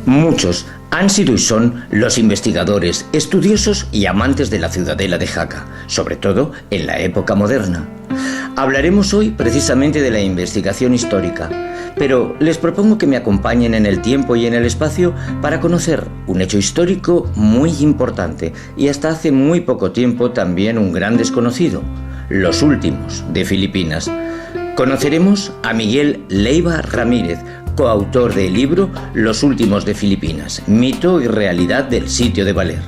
Muchos han sido y son los investigadores, estudiosos y amantes de la ciudadela de Jaca, sobre todo en la época moderna. Hablaremos hoy precisamente de la investigación histórica, pero les propongo que me acompañen en el tiempo y en el espacio para conocer un hecho histórico muy importante y hasta hace muy poco tiempo también un gran desconocido, los últimos de Filipinas. Conoceremos a Miguel Leiva Ramírez, coautor del libro Los últimos de Filipinas, mito y realidad del sitio de Baler.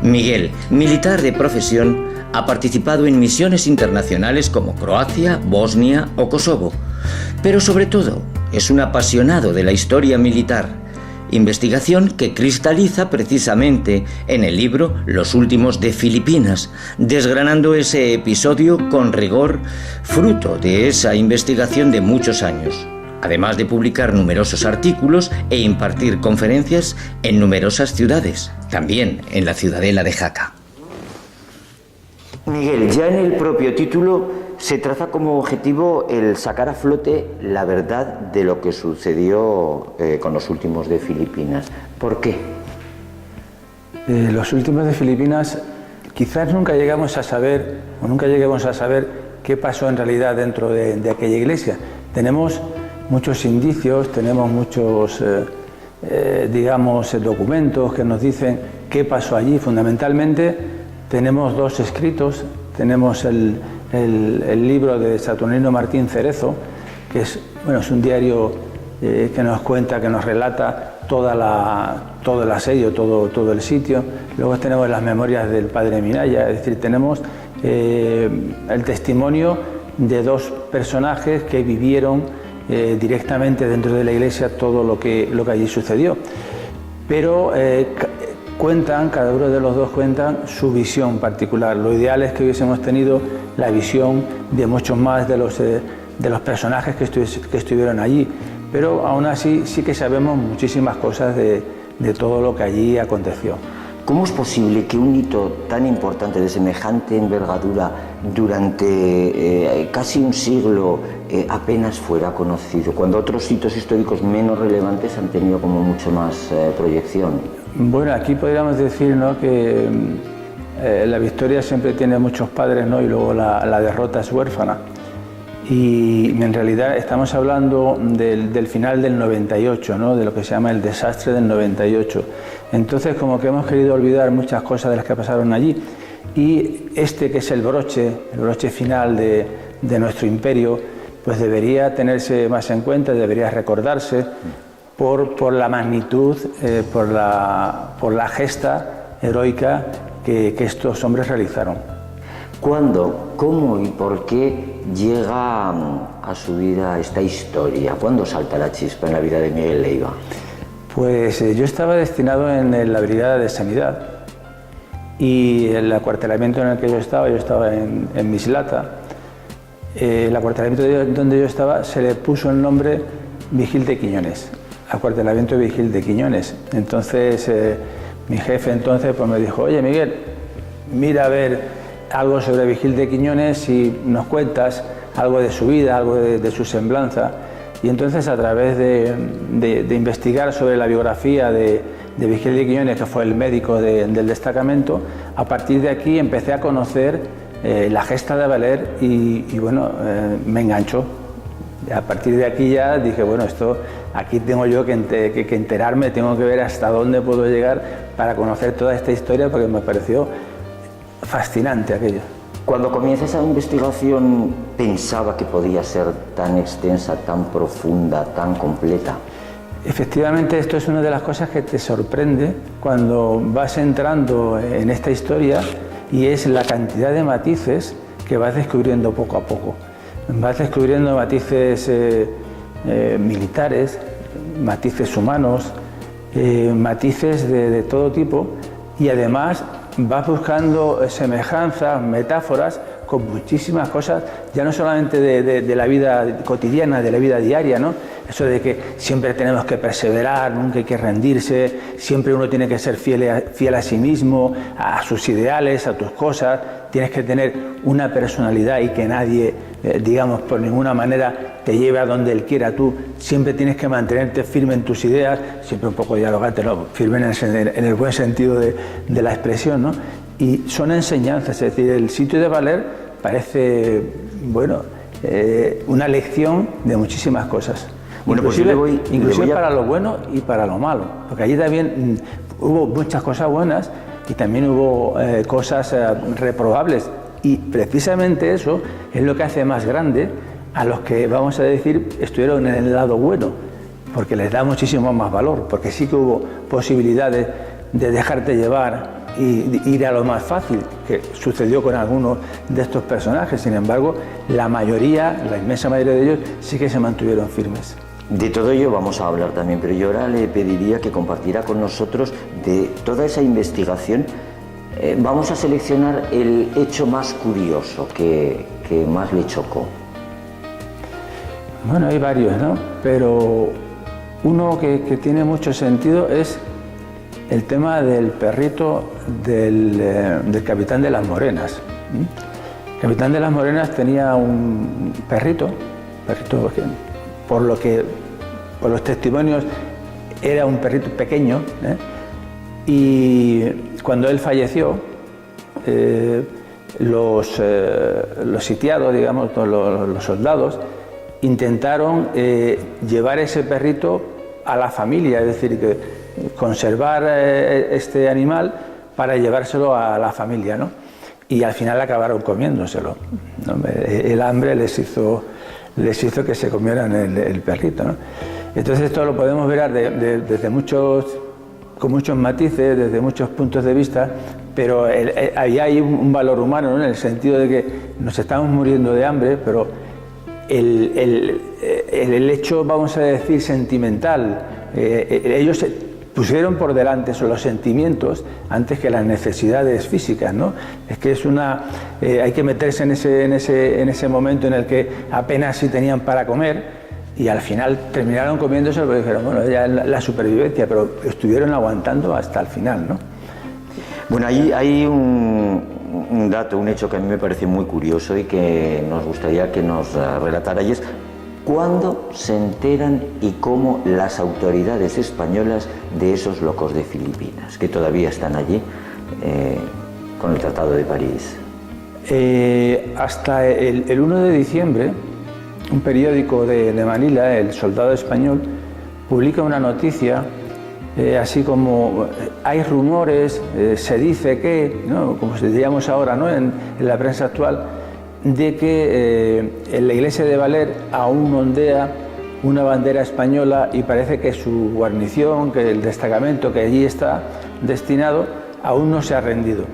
Miguel, militar de profesión, ha participado en misiones internacionales como Croacia, Bosnia o Kosovo, pero sobre todo es un apasionado de la historia militar, investigación que cristaliza precisamente en el libro Los últimos de Filipinas, desgranando ese episodio con rigor, fruto de esa investigación de muchos años, además de publicar numerosos artículos e impartir conferencias en numerosas ciudades, también en la ciudadela de Jaca. Miguel, ya en el propio título se traza como objetivo el sacar a flote la verdad de lo que sucedió con los últimos de Filipinas. ¿Por qué? Los últimos de Filipinas, quizás nunca lleguemos a saber qué pasó en realidad dentro de aquella iglesia. Tenemos muchos indicios, tenemos muchos documentos que nos dicen qué pasó allí. Fundamentalmente tenemos dos escritos, tenemos el libro de Saturnino Martín Cerezo, que es un diario que nos cuenta, que nos relata todo el asedio, todo el sitio. Luego tenemos las memorias del padre Minaya, es decir, tenemos el testimonio de dos personajes que vivieron directamente dentro de la iglesia todo lo que allí sucedió. Pero cada uno de los dos cuentan su visión particular. Lo ideal es que hubiésemos tenido la visión de muchos más de los personajes que estuvieron allí, pero aún así sí que sabemos muchísimas cosas de todo lo que allí aconteció. ¿Cómo es posible que un hito tan importante de semejante envergadura durante casi un siglo apenas fuera conocido, cuando otros hitos históricos menos relevantes han tenido como mucho más proyección? Bueno, aquí podríamos decir, ¿no?, que la victoria siempre tiene muchos padres, ¿no?, y luego la derrota es huérfana. Y en realidad estamos hablando del final del 98, ¿no?, de lo que se llama el desastre del 98. Entonces, como que hemos querido olvidar muchas cosas de las que pasaron allí. Y este, que es el broche final de nuestro imperio, pues debería tenerse más en cuenta, debería recordarse por la magnitud, por la gesta heroica que estos hombres realizaron. ¿Cuándo, cómo y por qué llega a su vida esta historia? ¿Cuándo salta la chispa en la vida de Miguel Leiva? Pues yo estaba destinado en la Brigada de Sanidad, y el acuartelamiento en el que yo estaba en Mislata. El acuartelamiento donde yo estaba se le puso el nombre Vigil de Quiñones, acuartelamiento Vigil de Quiñones. Entonces mi jefe pues me dijo: oye, Miguel, mira a ver algo sobre Vigil de Quiñones y nos cuentas algo de su vida, algo de su semblanza. Y entonces, a través de investigar sobre la biografía de Vigil de Quiñones, que fue el médico del destacamento, a partir de aquí empecé a conocer la gesta de Baler y me enganchó. A partir de aquí ya dije, aquí tengo yo que enterarme, tengo que ver hasta dónde puedo llegar para conocer toda esta historia, porque me pareció fascinante aquello. Cuando comienza esa investigación, ¿pensaba que podía ser tan extensa, tan profunda, tan completa? Efectivamente, esto es una de las cosas que te sorprende cuando vas entrando en esta historia, y es la cantidad de matices que vas descubriendo poco a poco. Vas descubriendo matices militares, matices humanos, matices de todo tipo, y además vas buscando semejanzas, metáforas con muchísimas cosas, ya no solamente de la vida cotidiana, de la vida diaria, ¿no? Eso de que siempre tenemos que perseverar, nunca hay que rendirse, siempre uno tiene que ser fiel a sí mismo, a sus ideales, a tus cosas, tienes que tener una personalidad y que nadie, por ninguna manera te lleve a donde él quiera. Tú siempre tienes que mantenerte firme en tus ideas, siempre un poco dialogante, ¿no? Firme en el buen sentido de la expresión, ¿no? Y son enseñanzas, es decir, el sitio de Baler parece, bueno, una lección de muchísimas cosas. Bueno, inclusive, pues inclusive para lo bueno y para lo malo, porque allí también hubo muchas cosas buenas y también hubo cosas reprobables, y precisamente eso es lo que hace más grande a los que, vamos a decir, estuvieron en el lado bueno, porque les da muchísimo más valor, porque sí que hubo posibilidades de dejarte llevar y ir a lo más fácil, que sucedió con algunos de estos personajes. Sin embargo, la mayoría, la inmensa mayoría de ellos, sí que se mantuvieron firmes. De todo ello vamos a hablar también, pero yo ahora le pediría que compartiera con nosotros de toda esa investigación. Vamos a seleccionar el hecho más curioso que más le chocó. Bueno, hay varios, ¿no? Pero uno que tiene mucho sentido es el tema del perrito del capitán de las Morenas. El capitán de las Morenas tenía un perrito que, por los testimonios, era un perrito pequeño, y cuando él falleció, los sitiados, digamos, los soldados, intentaron llevar ese perrito a la familia, es decir, que conservar este animal para llevárselo a la familia, ¿no? Y al final acabaron comiéndoselo, ¿no? El hambre les hizo que se comieran el perrito, ¿no? Entonces esto lo podemos ver con muchos matices, desde muchos puntos de vista, pero ahí hay un valor humano, ¿no? En el sentido de que nos estamos muriendo de hambre, pero el hecho, vamos a decir, sentimental, ellos pusieron por delante los sentimientos antes que las necesidades físicas, ¿no? Es que hay que meterse en ese momento en el que apenas si tenían para comer, y al final terminaron comiéndose porque dijeron, bueno, ya es la supervivencia, pero estuvieron aguantando hasta el final, ¿no? Bueno, hay un dato, un hecho que a mí me parece muy curioso y que nos gustaría que nos relatara, y es ¿cuándo se enteran y cómo las autoridades españolas de esos locos de Filipinas, que todavía están allí con el Tratado de París? Hasta el 1 de diciembre, un periódico de Manila, El Soldado Español, publica una noticia, así como hay rumores, se dice que, ¿no? Como diríamos ahora, ¿no? en la prensa actual, de que en la iglesia de Baler aún ondea una bandera española y parece que su guarnición, que el destacamento que allí está destinado, aún no se ha rendido.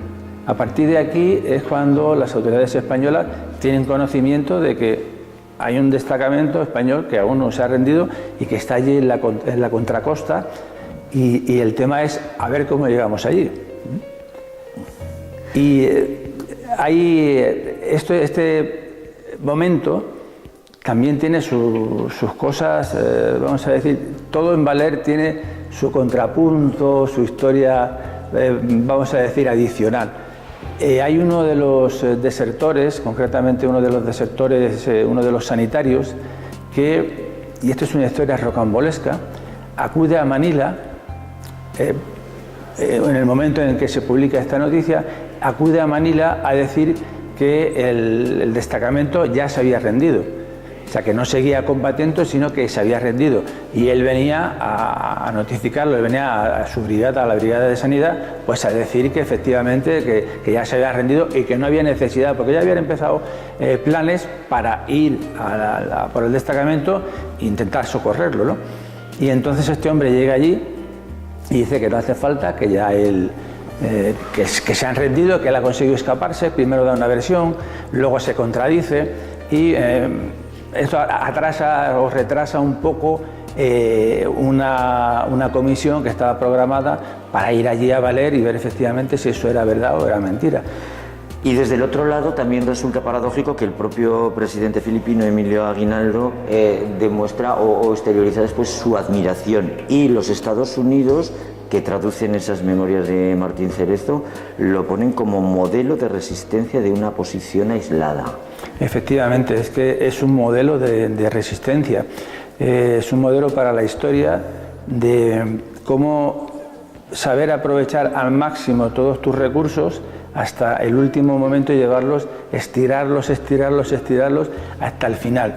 A partir de aquí es cuando las autoridades españolas tienen conocimiento de que hay un destacamento español que aún no se ha rendido y que está allí en la contracosta, y el tema es a ver cómo llegamos allí. Y este momento también tiene sus cosas, vamos a decir, todo en Baler tiene su contrapunto, su historia, vamos a decir, adicional. Hay uno de los desertores, concretamente uno de los sanitarios, y esto es una historia rocambolesca, acude a Manila, en el momento en el que se publica esta noticia, acude a Manila a decir que el destacamento ya se había rendido. O sea, que no seguía combatiendo, sino que se había rendido. Y él venía a notificarlo, él venía a su brigada, a la brigada de sanidad, pues a decir que efectivamente que ya se había rendido y que no había necesidad, porque ya habían empezado planes para ir por el destacamento e intentar socorrerlo, ¿no? Y entonces este hombre llega allí y dice que no hace falta, que ya él... que se han rendido, que él ha conseguido escaparse. Primero da una versión, luego se contradice, y esto atrasa o retrasa un poco una comisión que estaba programada para ir allí a Baler y ver efectivamente si eso era verdad o era mentira. Y desde el otro lado también resulta paradójico que el propio presidente filipino Emilio Aguinaldo demuestra o exterioriza después su admiración, y los Estados Unidos que traducen esas memorias de Martín Cerezo, lo ponen como modelo de resistencia de una posición aislada. Efectivamente, es que es un modelo de resistencia, es un modelo para la historia de cómo saber aprovechar al máximo todos tus recursos hasta el último momento y llevarlos, estirarlos hasta el final.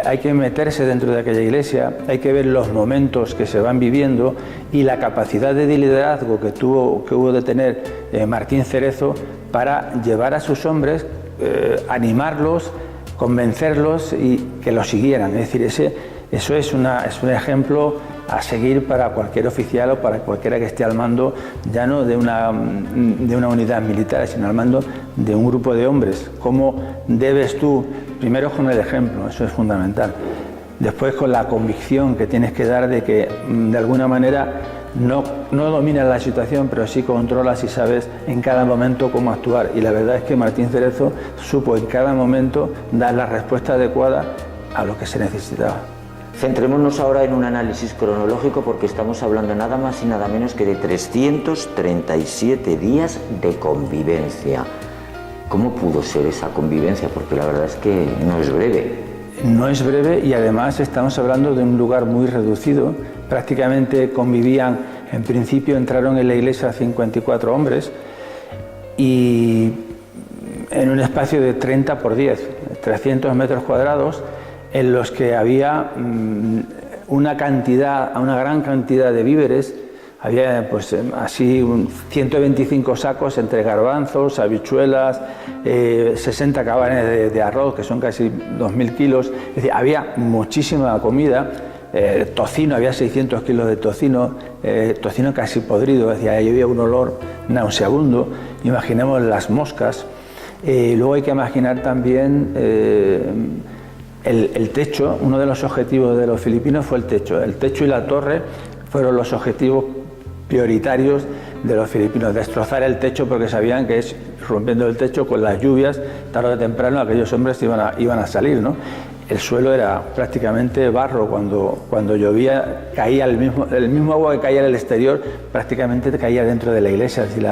Hay que meterse dentro de aquella iglesia, hay que ver los momentos que se van viviendo y la capacidad de liderazgo que hubo de tener Martín Cerezo para llevar a sus hombres, animarlos, convencerlos y que lo siguieran. Es decir, eso es un ejemplo a seguir para cualquier oficial o para cualquiera que esté al mando, ya no de una unidad militar, sino al mando de un grupo de hombres. ¿Cómo debes tú? Primero con el ejemplo, eso es fundamental. Después con la convicción que tienes que dar de que de alguna manera no dominas la situación, pero sí controlas y sabes en cada momento cómo actuar. Y la verdad es que Martín Cerezo supo en cada momento dar la respuesta adecuada a lo que se necesitaba. Centrémonos ahora en un análisis cronológico porque estamos hablando nada más y nada menos que de 337 días de convivencia. ¿Cómo pudo ser esa convivencia? Porque la verdad es que no es breve. No es breve y además estamos hablando de un lugar muy reducido. Prácticamente convivían, en principio entraron en la iglesia 54 hombres y en un espacio de 30 por 10, 300 metros cuadrados, en los que había una gran cantidad de víveres. Había pues así 125 sacos entre garbanzos, habichuelas, 60 cabanes de arroz, que son casi 2.000 kilos. Es decir, había muchísima comida, tocino, había 600 kilos de tocino, tocino casi podrido, es decir, ahí había un olor nauseabundo. Imaginemos las moscas. Luego hay que imaginar también el techo. Uno de los objetivos de los filipinos fue el techo. El techo y la torre fueron los objetivos prioritarios de los filipinos, destrozar el techo porque sabían que rompiendo el techo con las lluvias, tarde o temprano aquellos hombres iban a salir, ¿no? El suelo era prácticamente barro, cuando llovía caía el mismo agua que caía en el exterior, prácticamente caía dentro de la iglesia. Es decir,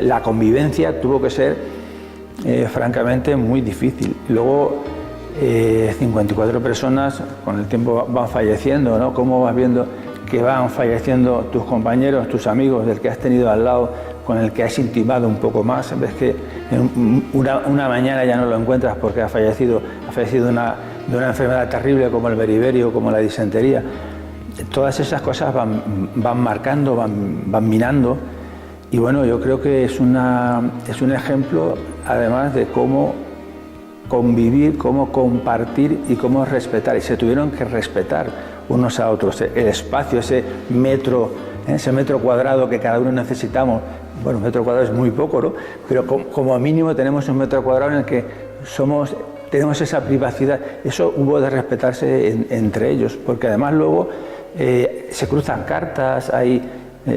la convivencia tuvo que ser francamente muy difícil. Luego 54 personas con el tiempo van falleciendo, ¿no? ¿Cómo vas viendo que van falleciendo tus compañeros, tus amigos, del que has tenido al lado, con el que has intimado un poco más? Ves que una mañana ya no lo encuentras porque ha fallecido de una enfermedad terrible como el beriberi, como la disentería. Todas esas cosas van marcando, van minando. Y bueno, yo creo que es un ejemplo además de cómo convivir, cómo compartir y cómo respetar. Y se tuvieron que respetar unos a otros. El espacio, ese metro cuadrado que cada uno necesitamos. Bueno, un metro cuadrado es muy poco, ¿no? Pero como mínimo tenemos un metro cuadrado en el que tenemos esa privacidad. Eso hubo de respetarse entre ellos, porque además luego se cruzan cartas,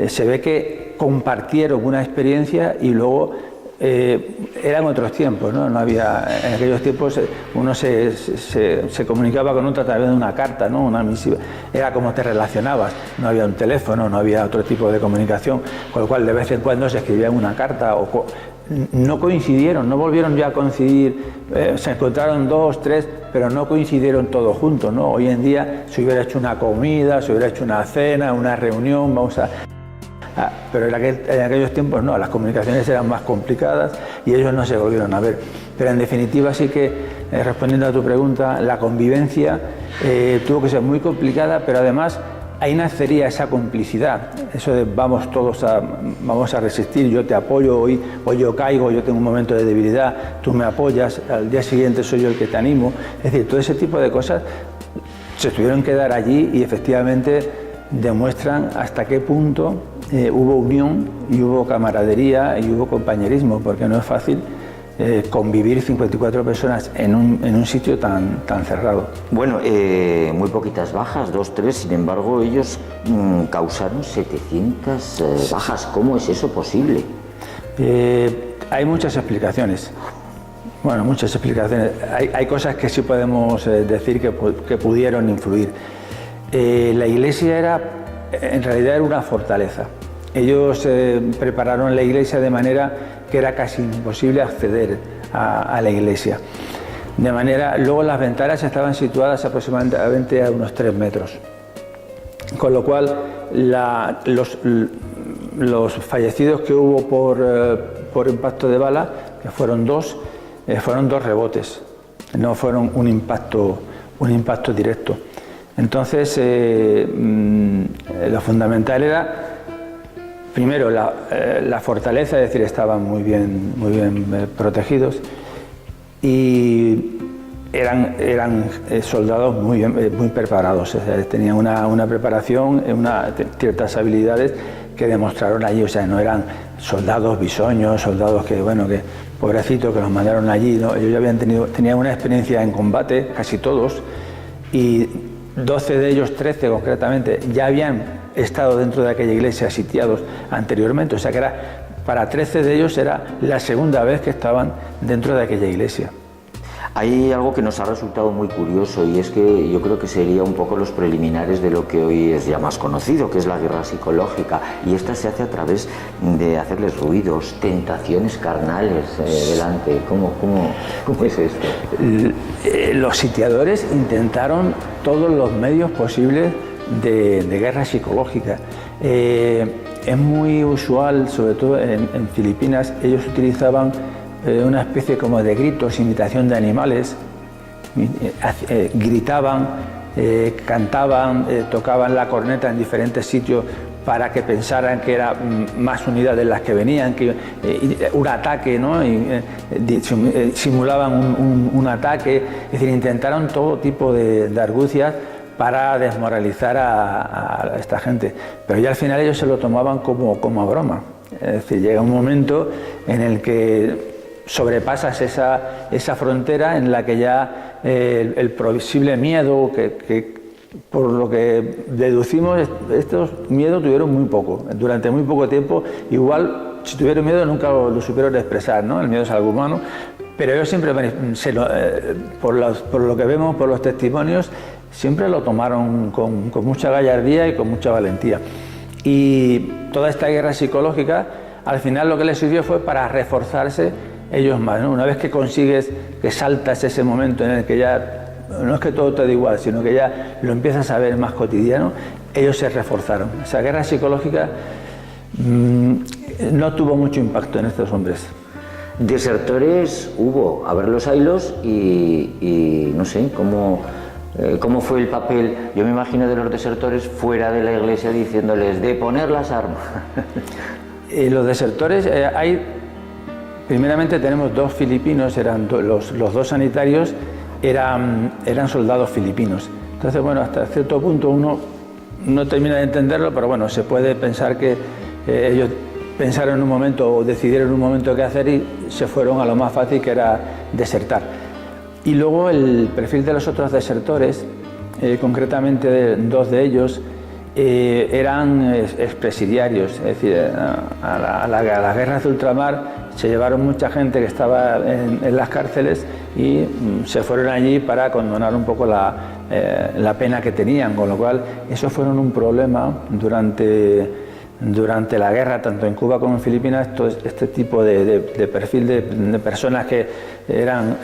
se ve que compartieron una experiencia y luego eran otros tiempos, ¿no? No había, en aquellos tiempos uno se comunicaba con otro a través de una carta, ¿no? Una misiva. Era como te relacionabas, no había un teléfono, no había otro tipo de comunicación, con lo cual de vez en cuando se escribía una carta no coincidieron, no volvieron ya a coincidir, se encontraron 2, 3, pero no coincidieron todos juntos, ¿no? Hoy en día se hubiera hecho una comida, se hubiera hecho una cena, una reunión, pero en aquellos tiempos no, las comunicaciones eran más complicadas y ellos no se volvieron a ver. Pero en definitiva sí que, respondiendo a tu pregunta, la convivencia tuvo que ser muy complicada, pero además ahí nacería esa complicidad, eso de vamos a resistir, yo te apoyo, hoy yo caigo, yo tengo un momento de debilidad, tú me apoyas, al día siguiente soy yo el que te animo. Es decir, todo ese tipo de cosas se tuvieron que dar allí y efectivamente demuestran hasta qué punto hubo unión y hubo camaradería y hubo compañerismo, porque no es fácil convivir 54 personas en un sitio tan cerrado. Bueno, muy poquitas bajas, 2, 3, sin embargo ellos causaron 700 bajas. ¿Cómo es eso posible? Hay muchas explicaciones. Bueno, muchas explicaciones. Hay cosas que sí podemos decir que pudieron influir. La iglesia era en realidad era una fortaleza. Ellos prepararon la iglesia de manera que era casi imposible acceder a la iglesia. De manera, luego las ventanas estaban situadas aproximadamente a unos 3 metros. Con lo cual, los fallecidos que hubo por impacto de bala, que fueron dos rebotes, no fueron un impacto directo. Entonces, lo fundamental era, primero, la fortaleza, es decir, estaban muy bien protegidos, y eran soldados muy preparados, o sea, tenían una preparación, ciertas habilidades que demostraron allí, o sea, no eran soldados bisoños, soldados que pobrecitos, que los mandaron allí, ¿no? Ellos tenían una experiencia en combate, casi todos, y 12 de ellos, 13 concretamente, ya habían estado dentro de aquella iglesia sitiados anteriormente, o sea que para 13 de ellos era la segunda vez que estaban dentro de aquella iglesia. Hay algo que nos ha resultado muy curioso, y es que yo creo que sería un poco los preliminares de lo que hoy es ya más conocido, que es la guerra psicológica, y esta se hace a través de hacerles ruidos, tentaciones carnales delante. ¿Cómo es esto? Los sitiadores intentaron todos los medios posibles de guerra psicológica. Es muy usual, sobre todo en Filipinas, ellos utilizaban una especie como de gritos, imitación de animales, gritaban, cantaban, tocaban la corneta en diferentes sitios para que pensaran que era más unidades las que venían, que un ataque, ¿no? Simulaban un ataque, es decir, intentaron todo tipo de argucias para desmoralizar a esta gente, pero ya al final ellos se lo tomaban como a broma. Es decir, llega un momento en el que sobrepasas esa frontera en la que ya el previsible miedo, que por lo que deducimos, estos miedos tuvieron muy poco, durante muy poco tiempo. Igual, si tuvieron miedo nunca lo supieron expresar, ¿no? El miedo es algo humano, pero ellos siempre, por lo que vemos, por los testimonios, siempre lo tomaron con mucha gallardía y con mucha valentía. Y toda esta guerra psicológica, al final lo que les sirvió fue para reforzarse ellos más, ¿no? Una vez que consigues, que saltas ese momento en el que ya no es que todo te da igual, sino que ya lo empiezas a ver más cotidiano, ellos se reforzaron. Esa guerra psicológica no tuvo mucho impacto en estos hombres. Desertores hubo, a ver los haylos, y no sé, ¿cómo fue el papel? Yo me imagino de los desertores fuera de la iglesia diciéndoles de poner las armas. Los desertores, primeramente tenemos 2 filipinos, eran los 2 sanitarios, eran soldados filipinos. Entonces, bueno, hasta cierto punto uno no termina de entenderlo, pero bueno, se puede pensar que ellos pensaron en un momento o decidieron en un momento qué hacer y se fueron a lo más fácil, que era desertar. Y luego el perfil de los otros desertores, concretamente 2 de ellos, eran expresidiarios, es decir, a las guerras de ultramar se llevaron mucha gente que estaba en las cárceles y se fueron allí para condonar un poco la pena que tenían, con lo cual eso fueron un problema durante la guerra, tanto en Cuba como en Filipinas. Todo este tipo de perfil de personas que eran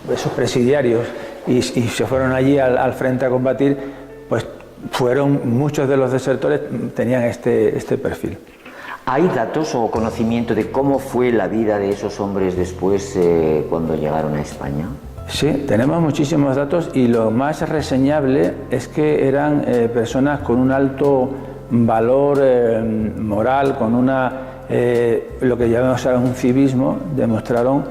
esos presidiarios y se fueron allí al frente a combatir, pues muchos de los desertores tenían este perfil. ¿Hay datos o conocimiento de cómo fue la vida de esos hombres después cuando llegaron a España? Sí, tenemos muchísimos datos, y lo más reseñable es que eran personas con un alto valor moral, con lo que llamamos ahora un civismo. Demostraron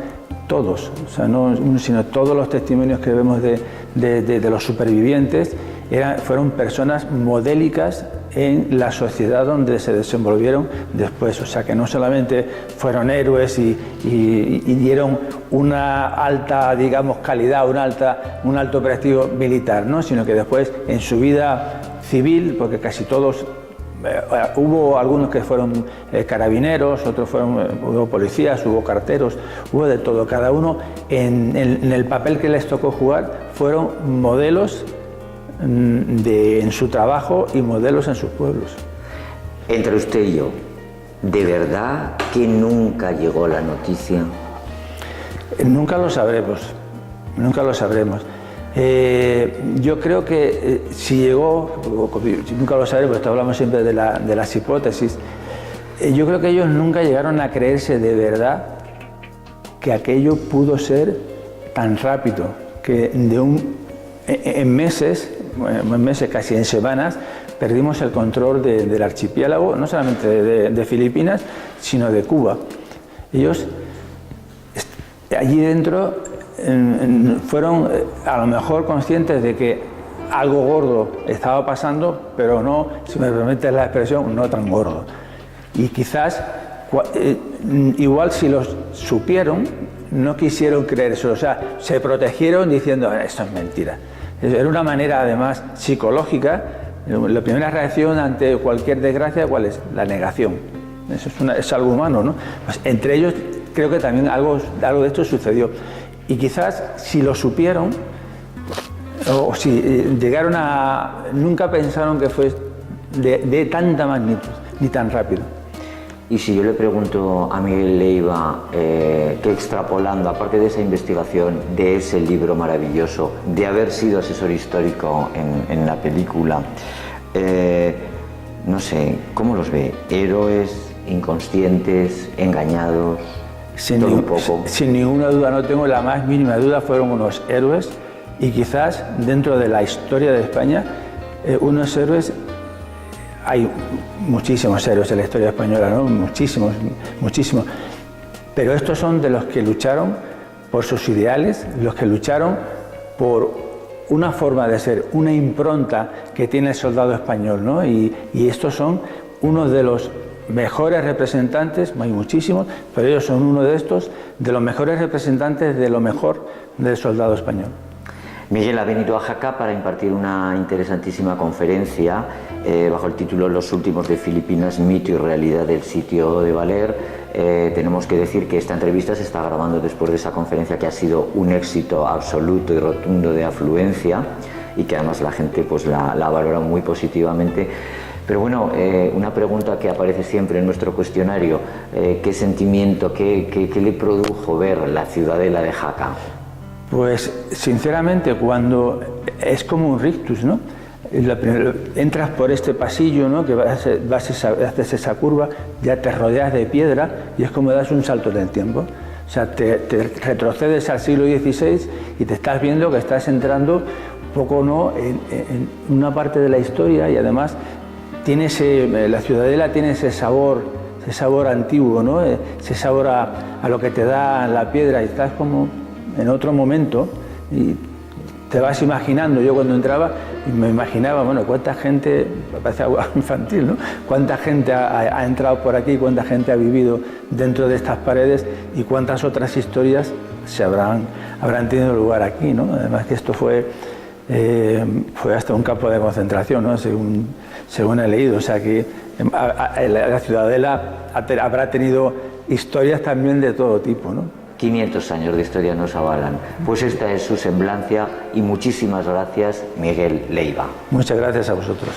todos, o sea, no uno, sino todos los testimonios que vemos de los supervivientes fueron personas modélicas en la sociedad donde se desenvolvieron después. O sea, que no solamente fueron héroes y dieron una alta, digamos, calidad, un alto prestigio militar, ¿no? Sino que después en su vida civil, porque casi todos, hubo algunos que fueron carabineros, otros hubo policías, hubo carteros, hubo de todo. Cada uno en el papel que les tocó jugar fueron modelos en su trabajo y modelos en sus pueblos. Entre usted y yo, ¿de verdad que nunca llegó la noticia? Nunca lo sabremos, nunca lo sabremos. Yo creo que si llegó, nunca lo sabremos, esto hablamos siempre de las hipótesis, yo creo que ellos nunca llegaron a creerse de verdad que aquello pudo ser tan rápido, que en meses, casi en semanas, perdimos el control del archipiélago, no solamente de Filipinas, sino de Cuba. Ellos allí dentro fueron a lo mejor conscientes de que algo gordo estaba pasando, pero no, si me permite la expresión, no tan gordo. Y quizás, igual si los supieron, no quisieron creerse, o sea, se protegieron diciendo, esto es mentira. Era una manera, además, psicológica. La primera reacción ante cualquier desgracia, ¿cuál es? La negación. Eso es algo humano, ¿no? Pues entre ellos creo que también algo de esto sucedió. Y quizás si lo supieron, o si llegaron nunca pensaron que fue de tanta magnitud, ni tan rápido. Y si yo le pregunto a Miguel Leiva, que extrapolando, aparte de esa investigación, de ese libro maravilloso, de haber sido asesor histórico en la película, no sé, ¿cómo los ve? ¿Héroes, inconscientes, engañados? Sin ninguna duda, no tengo la más mínima duda, fueron unos héroes, y quizás dentro de la historia de España, unos héroes. Hay muchísimos héroes en la historia española, ¿no? Muchísimos, muchísimos. Pero estos son de los que lucharon por sus ideales, los que lucharon por una forma de ser, una impronta que tiene el soldado español, ¿no? Y estos son unos de los mejores representantes, hay muchísimos, pero ellos son uno de estos, de los mejores representantes de lo mejor del soldado español. Miguel ha venido a Jaca para impartir una interesantísima conferencia bajo el título Los últimos de Filipinas, mito y realidad del sitio de Valer. Tenemos que decir que esta entrevista se está grabando después de esa conferencia, que ha sido un éxito absoluto y rotundo de afluencia, y que además la gente pues la valora muy positivamente. Pero bueno, una pregunta que aparece siempre en nuestro cuestionario, ¿qué sentimiento, qué le produjo ver la ciudadela de Jaca? Pues sinceramente, cuando es como un rictus, ¿no? Entras por este pasillo, ¿no? Que haces esa curva, ya te rodeas de piedra y es como das un salto en el tiempo. O sea, te retrocedes al siglo XVI y te estás viendo que estás entrando un poco, ¿no? en una parte de la historia, y además tiene la ciudadela tiene ese sabor antiguo, ¿no? Ese sabor a lo que te da la piedra, y estás como en otro momento y te vas imaginando. Yo cuando entraba me imaginaba, bueno, cuánta gente, parece algo infantil, ¿no? Cuánta gente ha entrado por aquí, cuánta gente ha vivido dentro de estas paredes y cuántas otras historias habrán tenido lugar aquí, ¿no? Además que esto fue hasta un campo de concentración, ¿no? Según he leído, o sea que la ciudadela habrá tenido historias también de todo tipo, ¿no? 500 años de historia nos avalan. Pues esta es su semblancia, y muchísimas gracias, Miguel Leiva. Muchas gracias a vosotros.